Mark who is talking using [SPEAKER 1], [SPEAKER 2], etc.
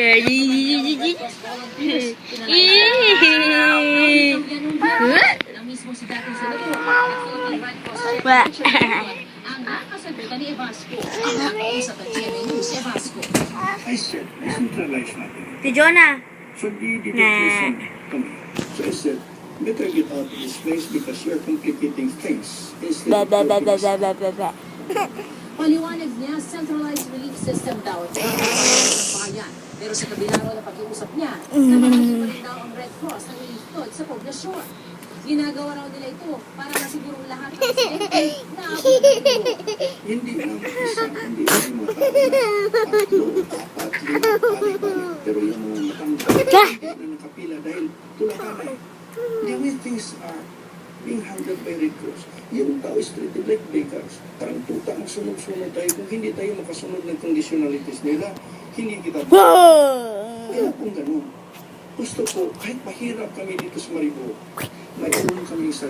[SPEAKER 1] Si Jonah.
[SPEAKER 2] So I said, better get out of this place because you're complicating things.
[SPEAKER 3] Paliwanag niya, centralized relief system daw ng bayan. Pero sa kabila raw na pag-iusap niya, namahagi pa rin daw ang Red Cross ng relief goods sa poblasyon. Ginagawa raw nila ito para masigurong lahat ng residente na
[SPEAKER 2] Hindi lang isa, hindi lang mga tao na 3, 4, 5, balik-balik. Pero yung mga matanda, hindi na nakapila dahil tulakan. The way things are being handled by Red Cross, yung tao is treated like beggars. Parang tuta ang sunod-sunod tayo. Kung hindi tayo makasunod ng conditionalities nila, hindi kita kaya kung ganun. Gusto ko, kahit mahirap kami dito sa Maribo, mayroon kami sarili.